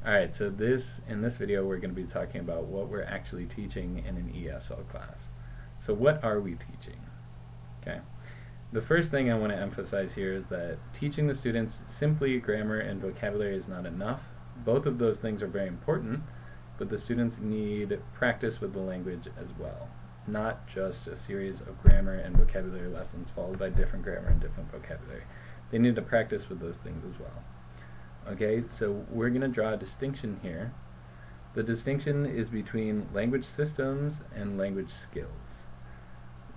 Alright, so in this video we're going to be talking about what we're actually teaching in an ESL class. So what are we teaching? Okay. The first thing I want to emphasize here is that teaching the students simply grammar and vocabulary is not enough. Both of those things are very important, but the students need practice with the language as well. Not just a series of grammar and vocabulary lessons followed by different grammar and different vocabulary. They need to practice with those things as well. Okay, so we're going to draw a distinction here. The distinction is between language systems and language skills.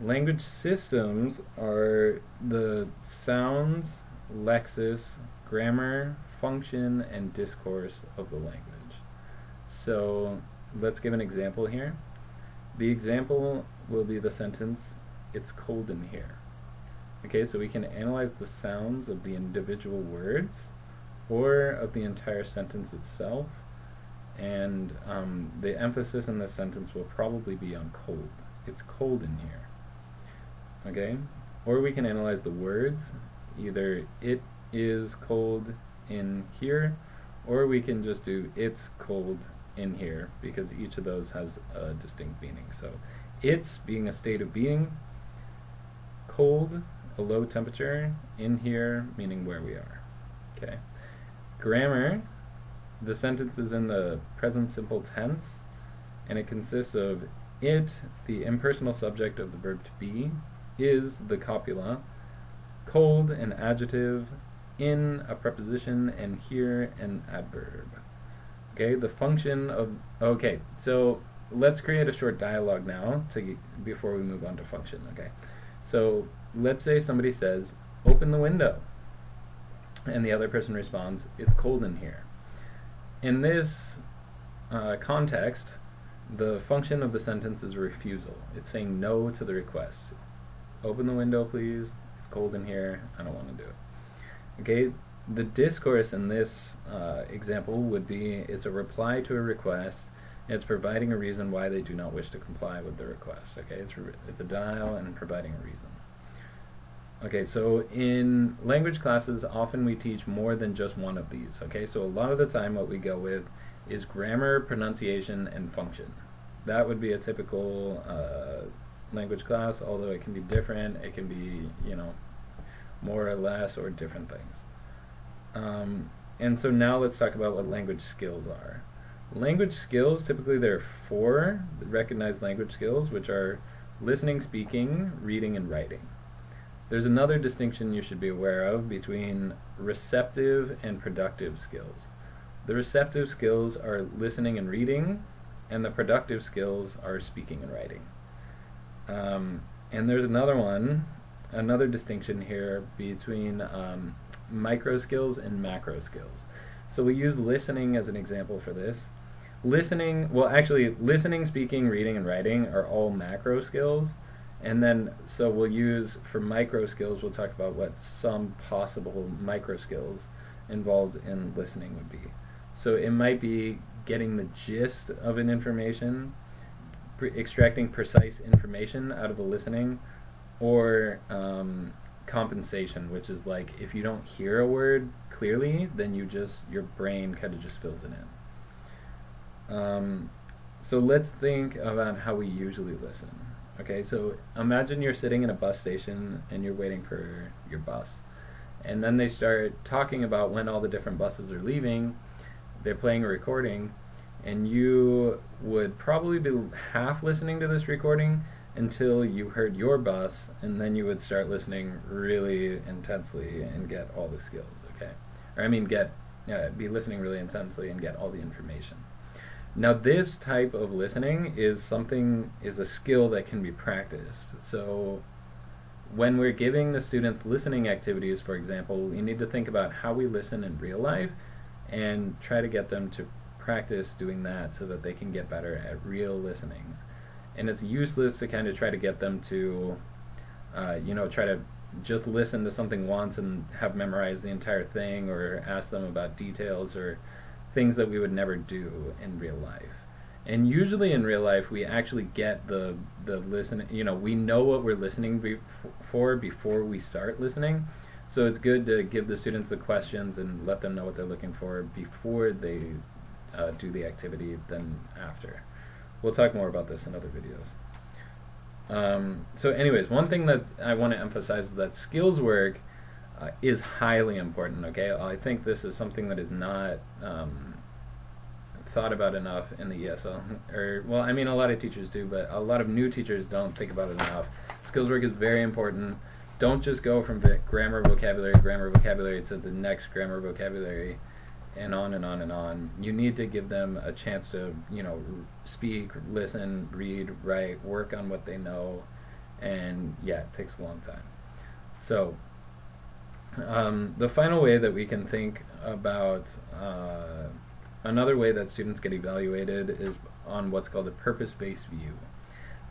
Language systems are the sounds, lexis, grammar, function, and discourse of the language. So let's give an example here. The example will be the sentence, "It's cold in here." Okay, so we can analyze the sounds of the individual words or of the entire sentence itself, and the emphasis in this sentence will probably be on cold. It's cold in here. Okay? Or we can analyze the words, either "it is cold in here," or we can just do "it's cold in here," because each of those has a distinct meaning. So it's being a state of being, cold, a low temperature, in here meaning where we are. Okay. Grammar, the sentence is in the present simple tense, and it consists of it, the impersonal subject of the verb to be, is the copula, cold an adjective, in a preposition, and here an adverb. Okay, the function of, okay, so let's create a short dialogue now before we move on to function. Okay, so let's say somebody says, "Open the window," and the other person responds, "It's cold in here." In this context, the function of the sentence is a refusal. It's saying no to the request. "Open the window, please. It's cold in here. I don't want to do it." Okay, the discourse in this example would be, it's a reply to a request, and it's providing a reason why they do not wish to comply with the request. Okay, it's a denial and providing a reason. Okay, so in language classes, often we teach more than just one of these. Okay, so a lot of the time what we go with is grammar, pronunciation, and function. That would be a typical language class, although it can be different. It can be, you know, more or less, or different things. And so now let's talk about what language skills are. Language skills, typically there are 4 recognized language skills, which are listening, speaking, reading, and writing. There's another distinction you should be aware of between receptive and productive skills. The receptive skills are listening and reading, and the productive skills are speaking and writing. And there's another distinction here between micro skills and macro skills. So we use listening as an example for this. Listening, speaking, reading, and writing are all macro skills. And then, so we'll use, for micro skills, we'll talk about what some possible micro skills involved in listening would be. So it might be getting the gist of an information, extracting precise information out of a listening, or compensation, which is like if you don't hear a word clearly, then your brain kind of just fills it in. So let's think about how we usually listen. Okay, so imagine you're sitting in a bus station and you're waiting for your bus, and then they start talking about when all the different buses are leaving. They're playing a recording, and you would probably be half listening to this recording until you heard your bus, and then you would start listening really intensely and get all the skills. Okay, or I mean be listening really intensely and get all the information. Now this type of listening is a skill that can be practiced. So when we're giving the students listening activities, for example, we need to think about how we listen in real life and try to get them to practice doing that so that they can get better at real listenings. And it's useless to kind of try to get them to try to just listen to something once and have memorized the entire thing, or ask them about details or things that we would never do in real life. And usually in real life we actually get the listen, we know what we're listening for before we start listening. So it's good to give the students the questions and let them know what they're looking for before they do the activity than after. We'll talk more about this in other videos. So anyways, one thing that I want to emphasize is that skills work is highly important, okay? I think this is something that is not thought about enough in the ESL. Or, well, I mean, a lot of teachers do, but a lot of new teachers don't think about it enough. Skills work is very important. Don't just go from grammar, vocabulary to the next grammar, vocabulary, and on and on and on. You need to give them a chance to, you know, speak, listen, read, write, work on what they know, and yeah, it takes a long time. So the final way that we can think about another way that students get evaluated is on what's called a purpose-based view.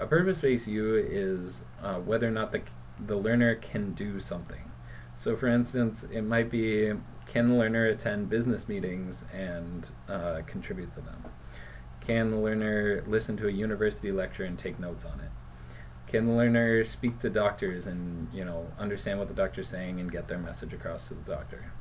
A purpose-based view is whether or not the learner can do something. So for instance, it might be, can the learner attend business meetings and contribute to them? Can the learner listen to a university lecture and take notes on it? Can the learner speak to doctors and, you know, understand what the doctor's saying and get their message across to the doctor?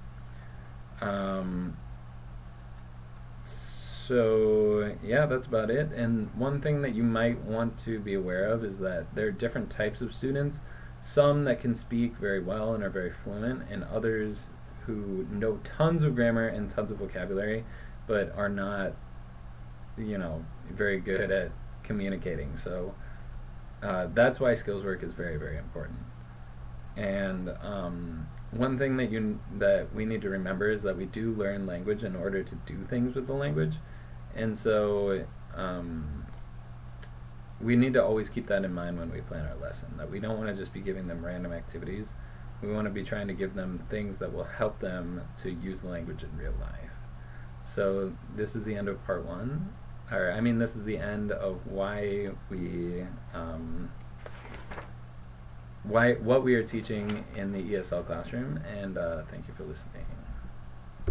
So yeah, that's about it. And one thing that you might want to be aware of is that there are different types of students. Some that can speak very well and are very fluent, and others who know tons of grammar and tons of vocabulary, but are not, you know, very good at communicating. So that's why skills work is very, very important. And one thing that we need to remember is that we do learn language in order to do things with the language, and so we need to always keep that in mind when we plan our lesson, that we don't want to just be giving them random activities. We want to be trying to give them things that will help them to use the language in real life. So this is the end of part one, or I mean, this is the end of why we what we are teaching in the ESL classroom, and thank you for listening.